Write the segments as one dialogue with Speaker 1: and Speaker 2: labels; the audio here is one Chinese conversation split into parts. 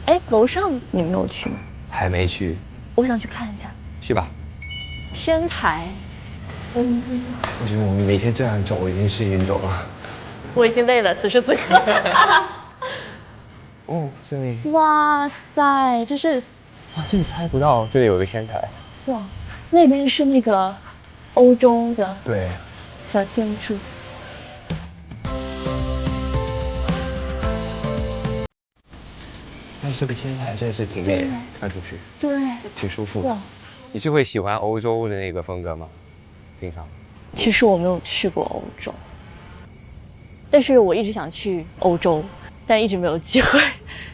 Speaker 1: 哎，楼上你没有去吗？
Speaker 2: 还没去，
Speaker 1: 我想去看一下。
Speaker 2: 去吧。
Speaker 1: 天台。
Speaker 2: 我觉得我们每天这样走已经是运动了。
Speaker 1: 我已经累了，此时此刻。
Speaker 2: 哦，这里。
Speaker 1: 哇塞，这是。
Speaker 2: 哇，这里猜不到，这里有个天台。
Speaker 1: 哇，那边是那个欧洲的。
Speaker 2: 对。
Speaker 1: 小建筑。
Speaker 2: 但是这个天台真的是挺美的，看出去。
Speaker 1: 对。
Speaker 2: 挺舒服的。你是会喜欢欧洲的那个风格吗？平常。
Speaker 1: 其实我没有去过欧洲，但是我一直想去欧洲，但一直没有机会。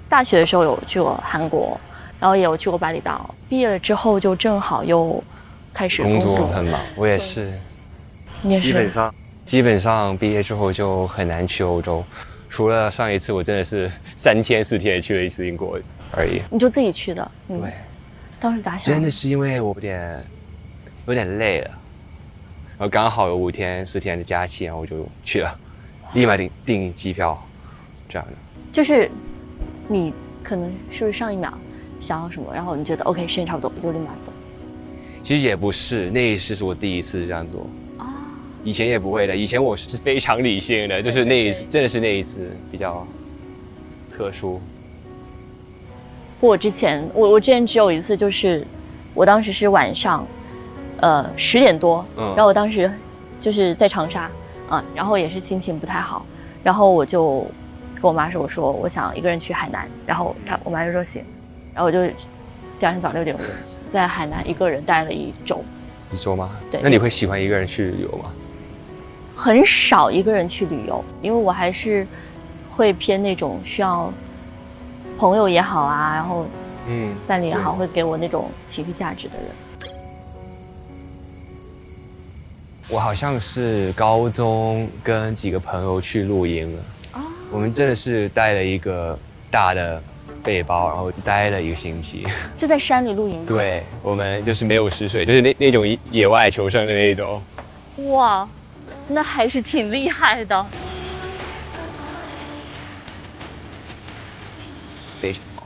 Speaker 1: 大学的时候有去过韩国，然后也有去过巴厘岛。毕业了之后就正好又开始工作
Speaker 2: 很忙，我也是。
Speaker 1: 你也是。
Speaker 2: 基本上毕业之后就很难去欧洲，除了上一次我真的是3天4天去了一次英国而已。
Speaker 1: 你就自己去的？
Speaker 2: 对。
Speaker 1: 当时咋想？
Speaker 2: 真的是因为我有点累了，然后刚好有5天4天的假期，然后我就去了，立马订机票，这样的。
Speaker 1: 就是你可能是不是上一秒想要什么，然后你觉得 OK 时间差不多，我就立马走。
Speaker 2: 其实也不是，那一次是我第一次这样做。以前也不会的，以前我是非常理性的，就是那一次，真的是那一次比较特殊。
Speaker 1: 我之前只有一次，就是我当时是晚上，10点多，然后我当时就是在长沙，然后也是心情不太好，然后我就跟我妈说，我说我想一个人去海南，然后我妈就说行，然后我就第二天早6点在海南一个人待了1周。
Speaker 2: 1周吗？
Speaker 1: 对。
Speaker 2: 那你会喜欢一个人去旅游吗？
Speaker 1: 很少一个人去旅游，因为我还是会偏那种需要朋友也好啊，然后伴侣也好，会给我那种情绪价值的人。
Speaker 2: 我好像是高中跟几个朋友去露营了，我们真的是带了一个大的背包，然后待了1个星期。
Speaker 1: 就在山里露营？
Speaker 2: 对，我们就是没有湿水，就是那种野外求生的那种。
Speaker 1: 哇，那还是挺厉害的。
Speaker 2: 非常好，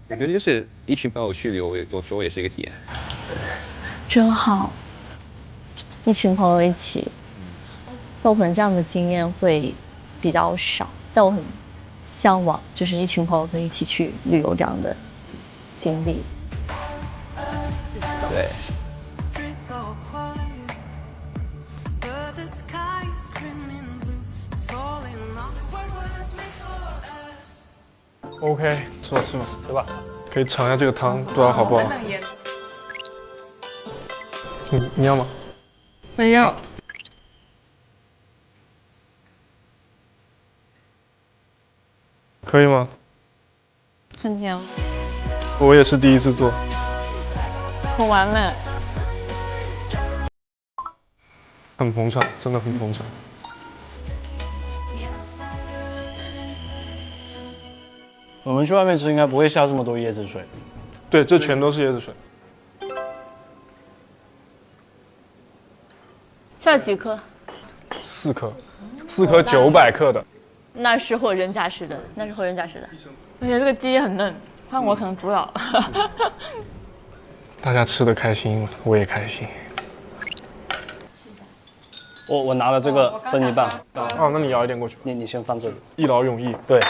Speaker 2: 我觉得就是一群朋友去旅游，有时候也是一个体验。
Speaker 1: 真好，一群朋友一起。但我可能这样的经验会比较少，但我很向往，就是一群朋友可以一起去旅游这样的经历。
Speaker 2: 对。
Speaker 3: OK， 吃吧吃吧，对吧？可以尝一下这个汤，不知道好不好。你要吗？
Speaker 4: 我要。
Speaker 3: 可以吗？
Speaker 4: 很甜。
Speaker 3: 我也是第一次做。
Speaker 4: 很完美。
Speaker 3: 很捧场，真的很捧场。
Speaker 5: 我们去外面吃应该不会下这么多椰子水。
Speaker 3: 对，这全都是椰子水。
Speaker 1: 下了几颗
Speaker 3: ？4颗，4颗900克的。
Speaker 1: 那是货真价实的，而
Speaker 4: 且这个鸡也很嫩，换我可能煮不了。
Speaker 3: 大家吃的开心，我也开心。
Speaker 5: 我拿了这个分一半。
Speaker 3: 哦，那你舀一点过去。
Speaker 5: 你先放这里。
Speaker 3: 一劳永逸。
Speaker 5: 对，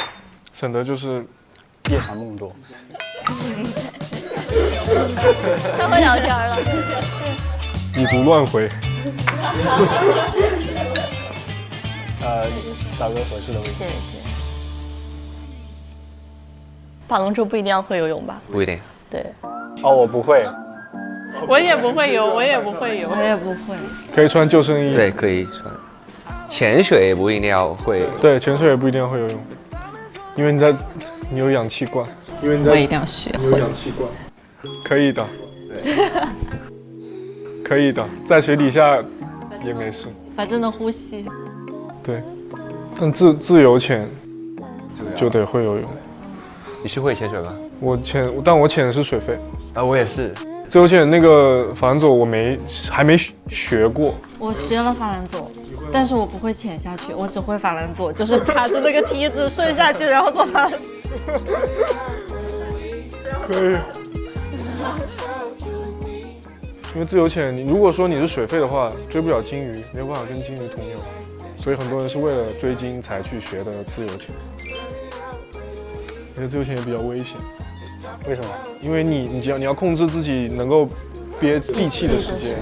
Speaker 3: 省得就是
Speaker 5: 夜长梦多。
Speaker 1: 太会聊天了。
Speaker 3: 已读乱回。
Speaker 5: 找个合适的位置。
Speaker 1: 谢谢。爬龙舟不一定要会游泳吧？
Speaker 2: 不一定。
Speaker 1: 对。
Speaker 5: 哦，我不会。
Speaker 4: 我也不会游。我也不会。
Speaker 3: 可以穿救生衣。
Speaker 2: 对，可以穿。潜水也不一定要会。
Speaker 3: 对，潜水也不一定要会游泳，因为你有氧气罐。
Speaker 4: 我一定要学会。
Speaker 3: 有氧气罐。可以的。可以的，在水底下也没事。
Speaker 4: 反正能呼吸。
Speaker 3: 对，但自由潜就得会游泳。
Speaker 2: 你是会潜水吗？
Speaker 3: 但我潜的是水肺。
Speaker 2: 我也是。
Speaker 3: 自由潜那个法兰佐我还没学过。
Speaker 4: 我学了法兰佐，但是我不会潜下去，我只会法兰佐，就是爬着那个梯子顺下去，然后做法兰佐。
Speaker 3: 可以。因为自由潜，你如果说你是水肺的话，追不了鲸鱼，没有办法跟鲸鱼同游，所以很多人是为了追鲸才去学的自由潜。而且自由潜也比较危险。
Speaker 5: 为什么？
Speaker 3: 因为你要控制自己能够闭气的时间，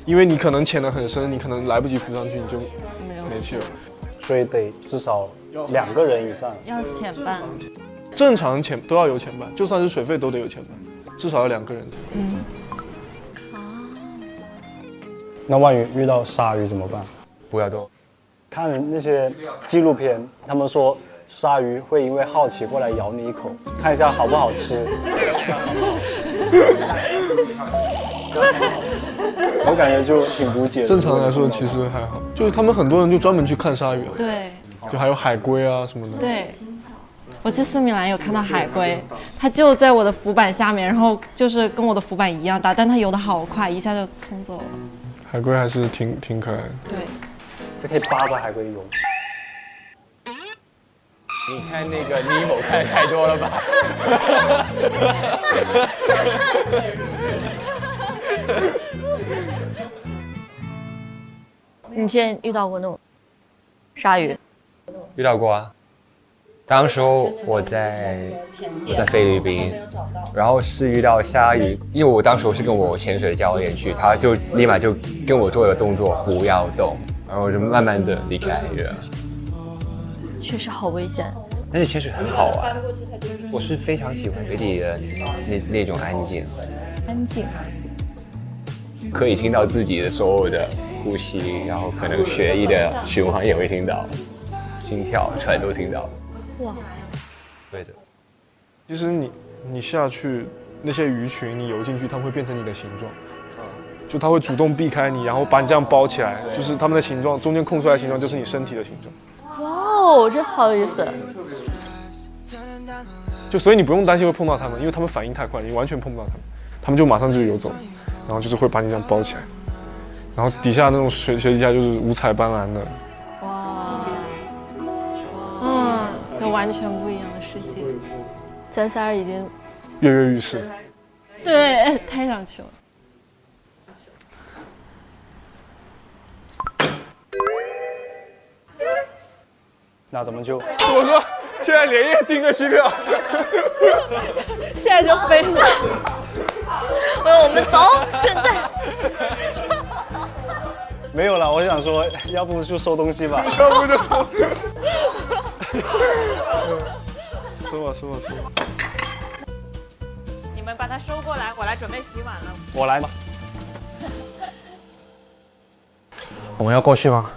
Speaker 3: 因为你可能潜得很深，你可能来不及浮上去，你就没气了。
Speaker 5: 所以得至少2个人以上。
Speaker 4: 要潜伴。
Speaker 3: 正常潜都要有潜伴，就算是水肺都得有潜伴，至少要2个人。
Speaker 5: 那万一遇到鲨鱼怎么办？
Speaker 2: 不要动。
Speaker 5: 看那些纪录片，他们说鲨鱼会因为好奇过来咬你一口，看一下好不好吃。我感觉就挺不解的。
Speaker 3: 正常来说其实还好，就是他们很多人就专门去看鲨鱼了。
Speaker 4: 对，
Speaker 3: 就还有海龟啊什么的。
Speaker 4: 对，我去斯米兰有看到海龟，它就在我的浮板下面，然后就是跟我的浮板一样大，但它游得好快，一下就冲走了。
Speaker 3: 海龟还是挺可爱的。
Speaker 4: 对，
Speaker 5: 这可以扒着海龟游。
Speaker 2: 你看那个尼莫看太多了吧？
Speaker 1: 你之前遇到过那种鲨鱼？
Speaker 2: 遇到过啊。当时我在菲律宾，然后是遇到鲨鱼，因为我当时是跟我潜水教练去，他就立马就跟我做了动作，不要动，然后我就慢慢的离开了。
Speaker 1: 确实好危险。
Speaker 2: 但是潜水很好玩，我是非常喜欢水底的那种安静。
Speaker 1: 安静。
Speaker 2: 可以听到自己的所有的呼吸，然后可能血液的循环也会听到，心跳全都听到。哇，对的。
Speaker 3: 其实你下去那些鱼群，你游进去，它们会变成你的形状，就它会主动避开你，然后把你这样包起来，就是它们的形状中间空出来的形状就是你身体的形状。
Speaker 1: 哇哦，这好有意思。
Speaker 3: 就所以你不用担心会碰到它们，因为它们反应太快，你完全碰不到它们，它们就马上就游走，然后就是会把你这样包起来，然后底下那种水底下就是五彩斑斓的。
Speaker 4: 就完全不一样的世界。
Speaker 1: 咱仨已经
Speaker 3: 跃跃欲试。
Speaker 4: 对，太想去了。
Speaker 5: 那怎么就？
Speaker 3: 我说现在连夜订个机票，
Speaker 4: 现在就飞了。
Speaker 1: 我们走，现在。
Speaker 5: 没有了，我想说，要不就收东西吧。
Speaker 3: 要不就收。说吧。
Speaker 6: 你们把它收过来，我来准备洗碗了。
Speaker 5: 我来吧。
Speaker 7: 我们要过去吗？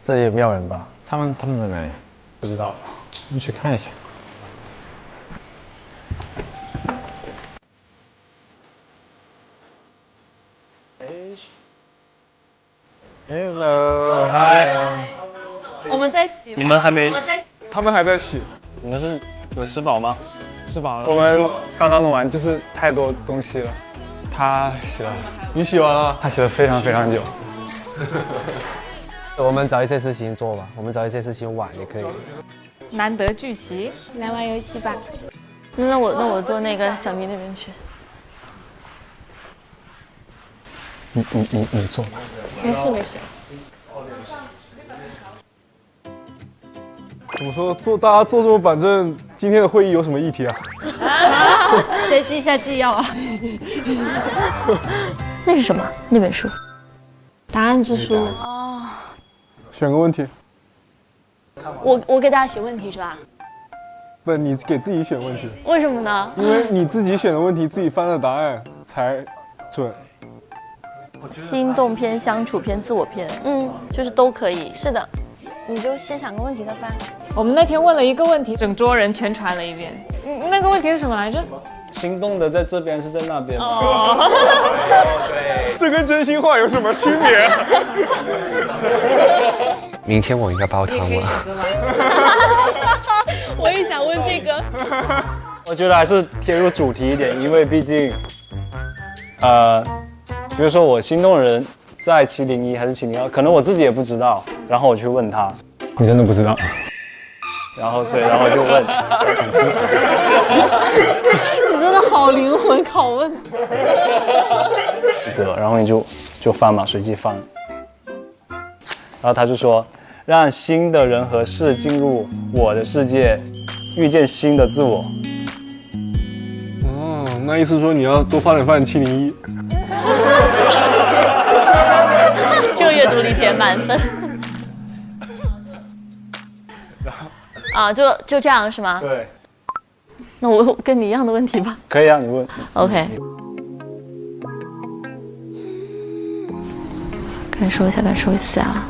Speaker 7: 这里有没有人吧？
Speaker 8: 他们在哪里？
Speaker 7: 不知道，
Speaker 8: 我们去看一下。Hello，
Speaker 5: 嗨。
Speaker 6: 我们在洗。
Speaker 5: 你们还没？
Speaker 3: 他们还在洗。
Speaker 5: 你们是有吃饱吗？
Speaker 8: 吃饱了。
Speaker 5: 我们刚刚弄完，就是太多东西了。
Speaker 8: 他洗了，
Speaker 3: 你洗完了？
Speaker 5: 他洗了非常非常久。
Speaker 7: 我们找一些事情做吧，我们找一些事情玩也可以。
Speaker 6: 难得聚齐，
Speaker 9: 来玩游戏吧。
Speaker 1: 那我坐那个小咪那边去。
Speaker 5: 你做吧。
Speaker 9: 没事。
Speaker 3: 怎么说大家坐这么板正，今天的会议有什么议题啊？
Speaker 4: 谁记一下纪要啊？
Speaker 1: 那是什么？那本书？
Speaker 4: 答案之书。
Speaker 1: 哦。
Speaker 3: 选个问题。
Speaker 1: 我给大家选问题是吧？
Speaker 3: 不，你给自己选问题。
Speaker 1: 为什么呢？
Speaker 3: 因为你自己选的问题，自己翻的答案才准。
Speaker 1: 心动篇、相处篇、自我篇，就是都可以。
Speaker 9: 是的，你就先想个问题再翻。
Speaker 6: 我们那天问了一个问题，整桌人全传了一遍。那个问题是什么来着？
Speaker 5: 心动的在这边是在那边。
Speaker 2: 对，
Speaker 3: 这跟真心话有什么区别？
Speaker 2: 明天我应该煲汤吗？
Speaker 1: 我也想问这个。
Speaker 5: 我觉得还是贴入主题一点，因为毕竟，比如说我心动的人在701还是702，可能我自己也不知道，然后我去问他，
Speaker 8: 你真的不知道？
Speaker 5: 然后就问，
Speaker 4: 你真真的好灵魂拷问。
Speaker 5: 然后你就翻嘛，随机翻。然后他就说，让新的人和事进入我的世界，遇见新的自我。
Speaker 3: 哦，那意思说你要多发点饭701。
Speaker 1: 这个阅读理解满分。啊，就这样是吗？
Speaker 5: 对。
Speaker 1: 那我跟你一样的问题吧。
Speaker 5: 可以啊，你问。
Speaker 1: OK。感受一下，感受一下。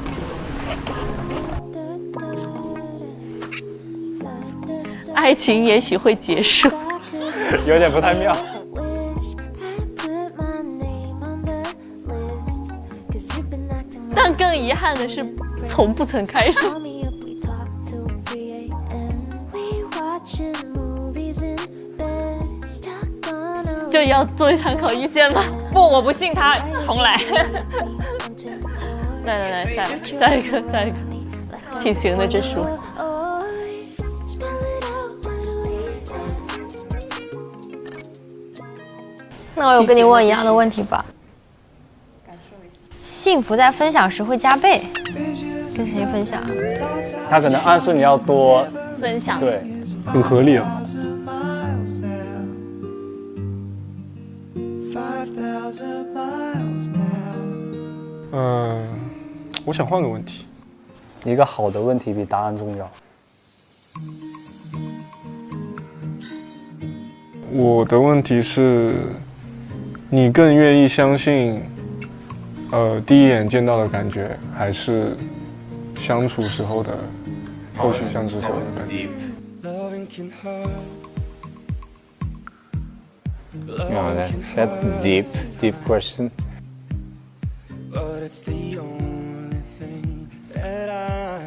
Speaker 1: 爱情也许会结束，
Speaker 5: 有点不太妙。
Speaker 1: 但更遗憾的是，从不曾开始。就要作为参考意见吗？
Speaker 6: 不，我不信他，重来。
Speaker 1: 来，下一个，挺行的这书。
Speaker 9: 那我有跟你问一样的问题吧。幸福在分享时会加倍，跟谁分享？
Speaker 5: 他可能暗示你要多
Speaker 1: 分享，
Speaker 5: 对，
Speaker 3: 很合理啊。我想换个问题。
Speaker 5: 一个好的问题比答案重要。
Speaker 3: 我的问题是，你更愿意相信，第一眼见到的感觉，还是相处时候的后续相知时候的感觉
Speaker 2: ？No, that's deep question.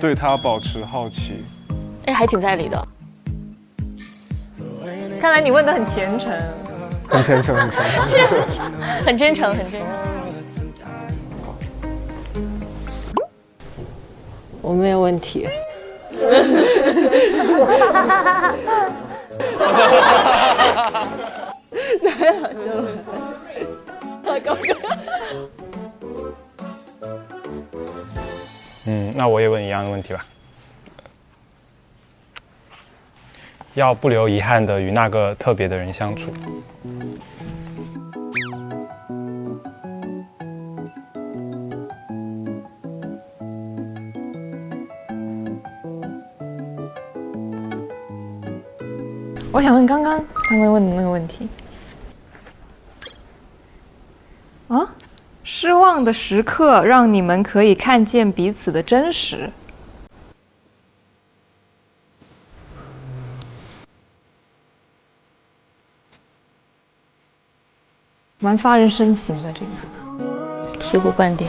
Speaker 3: 对他保持好奇，
Speaker 1: 哎，还挺在理的。
Speaker 6: 看来你问的很虔诚，
Speaker 3: 很虔诚，
Speaker 1: 很真诚，很真诚。
Speaker 4: 我没有问题。太好笑了，太搞笑。
Speaker 8: 那我也问一样的问题吧。要不留遗憾的与那个特别的人相处。
Speaker 6: 我想问刚刚他们问的那个问题。啊？失望的时刻让你们可以看见彼此的真实。蛮发人深省的这个，
Speaker 1: 醍醐灌顶。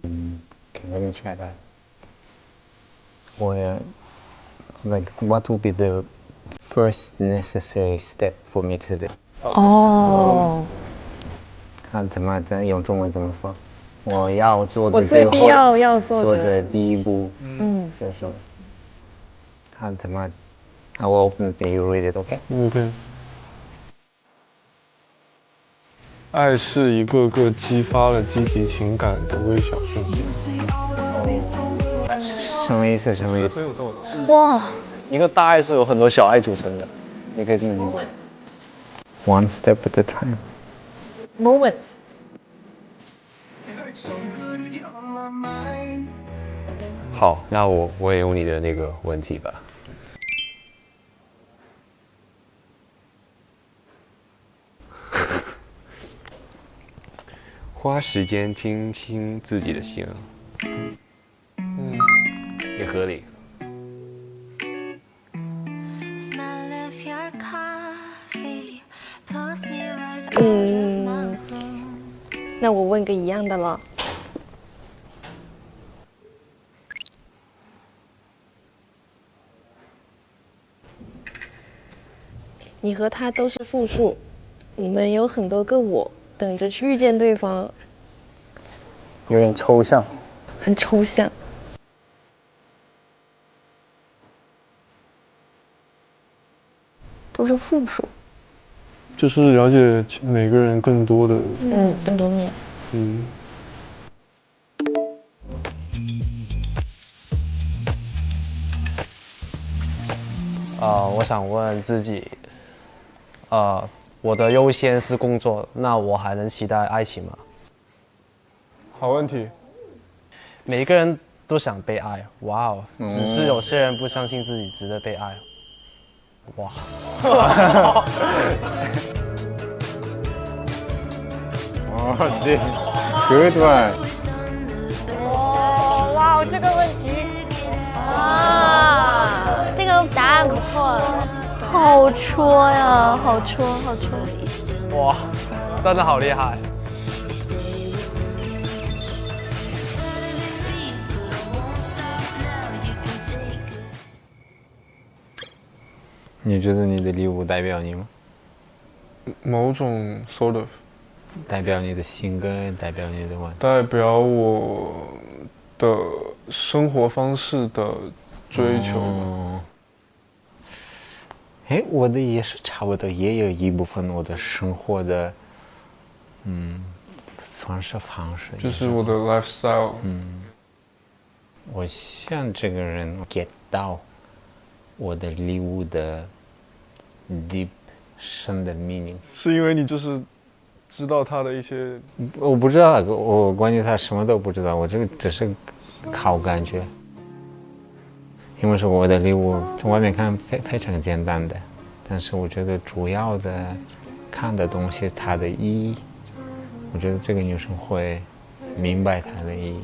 Speaker 2: Can let me try that. Or like, what would be the first necessary step for me to do?
Speaker 6: 哦，
Speaker 2: 看怎么用中文怎么说？我要做的
Speaker 6: 我最必要做
Speaker 2: 的第一步，是什么？看怎么？ I will open it and you read it, okay?
Speaker 3: OK。爱是一个个激发了积极情感的微小瞬间。
Speaker 2: 什么意思？什么意思？
Speaker 5: 哇，一个大爱是由很多小爱组成的，你可以这么理解。
Speaker 2: One step at a time.
Speaker 6: Moments。
Speaker 2: 好，那我也用你的那个问题吧。 花时间听清自己的心，也合理。
Speaker 9: 那我问个一样的了。你和他都是复数，你们有很多个我。 等着去遇见对方，
Speaker 5: 有点抽象，
Speaker 9: 很抽象。都是复数。
Speaker 3: 就是了解每个人更多的，
Speaker 9: 更多面。
Speaker 7: 我想问自己，我的优先是工作，那我还能期待爱情吗？
Speaker 3: 好问题。
Speaker 7: 每个人都想被爱，哇哦！只是有些人不相信自己值得被爱，哇！
Speaker 2: 哦，对，Good one。
Speaker 1: 哦，哇，这个问题
Speaker 10: 啊，这个答案不错，
Speaker 1: 好戳呀，好戳，好戳！
Speaker 7: 哇，真的好厉害！
Speaker 2: 你觉得你的礼物代表你吗？
Speaker 3: 某种 sort of。
Speaker 2: 代表你的性格，代表你的什么？
Speaker 3: 代表我的生活方式的追求。
Speaker 2: 我的也是差不多，也有一部分我的生活的，算是方式。
Speaker 3: 就是我的 lifestyle。
Speaker 2: 我想这个人 get 到我的礼物的 deep 深的 meaning。
Speaker 3: 是因为你就是知道他的一些，
Speaker 2: 我不知道，我关于他什么都不知道，我这个只是靠感觉。因为是我的礼物，从外面看非常简单的，但是我觉得主要的看的东西它的意义，我觉得这个女生会明白它的意义。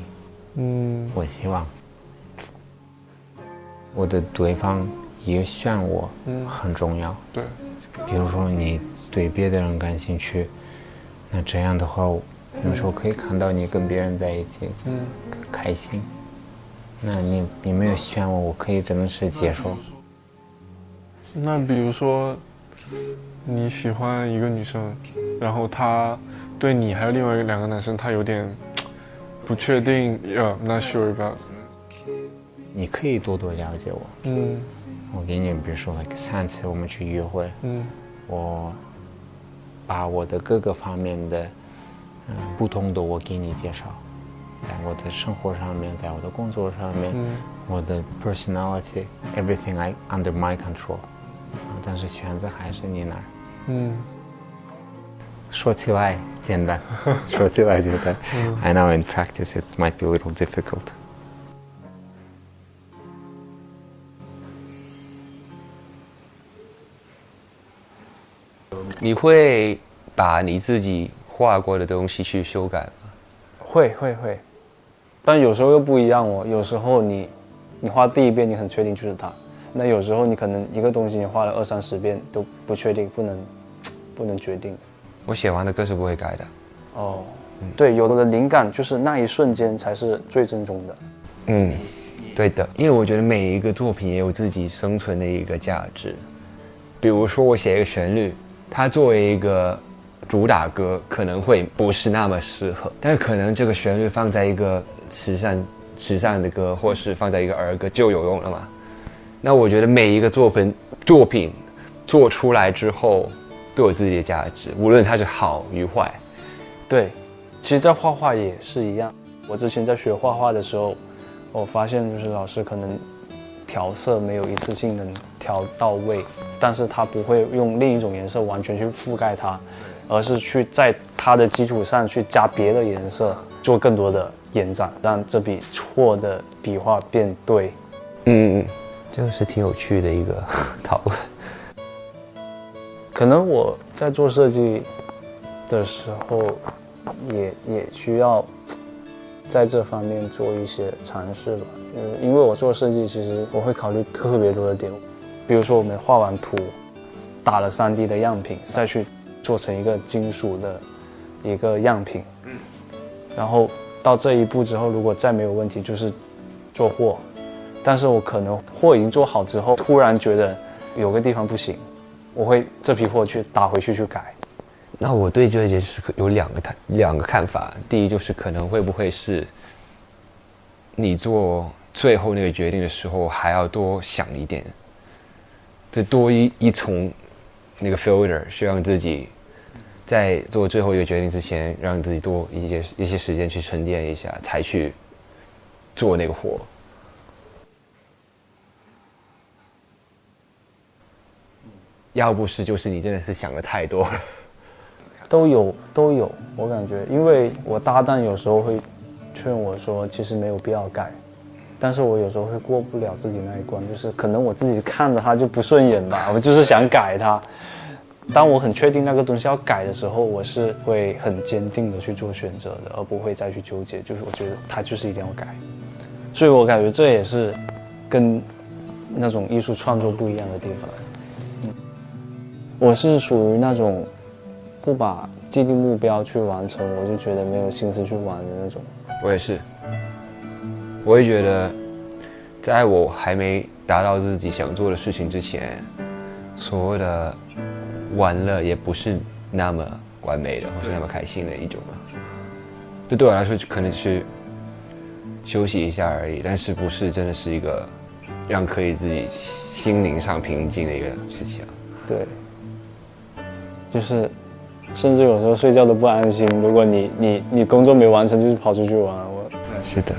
Speaker 2: 我希望我的对方也选我，很重要。
Speaker 3: 对，
Speaker 2: 比如说你对别的人感兴趣。那这样的话，有时候可以看到你跟别人在一起，开心。那你没有选我，我可以真的是接受。
Speaker 3: 那比如说，你喜欢一个女生，然后她对你还有另外2个男生，她有点不确定，not sure about。
Speaker 2: 你可以多多了解我。我给你，比如说3次我们去约会，我把我的各个方面的不同的我给你介绍，在我的生活上面，在我的工作上面，我的 personality everything I under my control，但是选择还是你那儿。说起来简单，说起来简单。I know in practice it might be a little difficult。你会把你自己画过的东西去修改吗？
Speaker 5: 会，但有时候又不一样哦。有时候你画第1遍，你很确定就是它；那有时候你可能一个东西你画了20、30遍都不确定，不能决定。
Speaker 2: 我写完的歌是不会改的。
Speaker 5: 对，有的灵感就是那一瞬间才是最正宗的。
Speaker 2: 对的，因为我觉得每一个作品也有自己生存的一个价值。比如说我写一个旋律，它作为一个主打歌可能会不是那么适合，但是可能这个旋律放在一个慈善的歌，或是放在一个儿歌就有用了嘛。那我觉得每一个作品做出来之后都有自己的价值，无论它是好与坏。
Speaker 5: 对，其实在画画也是一样。我之前在学画画的时候，我发现就是老师可能调色没有一次性能调到位，但是他不会用另一种颜色完全去覆盖它，而是去在它的基础上去加别的颜色，做更多的延展，让这笔错的笔画变对。
Speaker 2: 这个是挺有趣的一个讨论。
Speaker 5: 可能我在做设计的时候也需要在这方面做一些尝试吧。因为我做设计，其实我会考虑特别多的点，比如说我们画完图，打了3D 的样品，再去做成一个金属的一个样品，然后到这一步之后，如果再没有问题，就是做货。但是我可能货已经做好之后，突然觉得有个地方不行，我会这批货去打回去改。
Speaker 2: 那我对这件事有两个看法。第一就是可能会不会是你做最后那个决定的时候还要多想一点，这多一重那个 filter，是让自己在做最后一个决定之前，让自己多一些时间去沉淀一下，才去做那个活。要不是就是你真的是想的太多了。
Speaker 5: 都有，我感觉，因为我搭档有时候会劝我说，其实没有必要改，但是我有时候会过不了自己那一关，就是可能我自己看着他就不顺眼吧，我就是想改它。当我很确定那个东西要改的时候，我是会很坚定的去做选择的，而不会再去纠结。就是我觉得它就是一定要改，所以我感觉这也是跟那种艺术创作不一样的地方。我是属于那种不把既定目标去完成，我就觉得没有心思去玩的那种。
Speaker 2: 我也是，我也觉得，在我还没达到自己想做的事情之前，所谓的玩乐也不是那么完美的，或是那么开心的一种嘛。这对我来说可能是休息一下而已，但是不是真的是一个让可以自己心灵上平静的一个事情啊。
Speaker 5: 对，就是甚至有时候睡觉都不安心。如果你工作没完成，就是跑出去玩，
Speaker 2: 是的。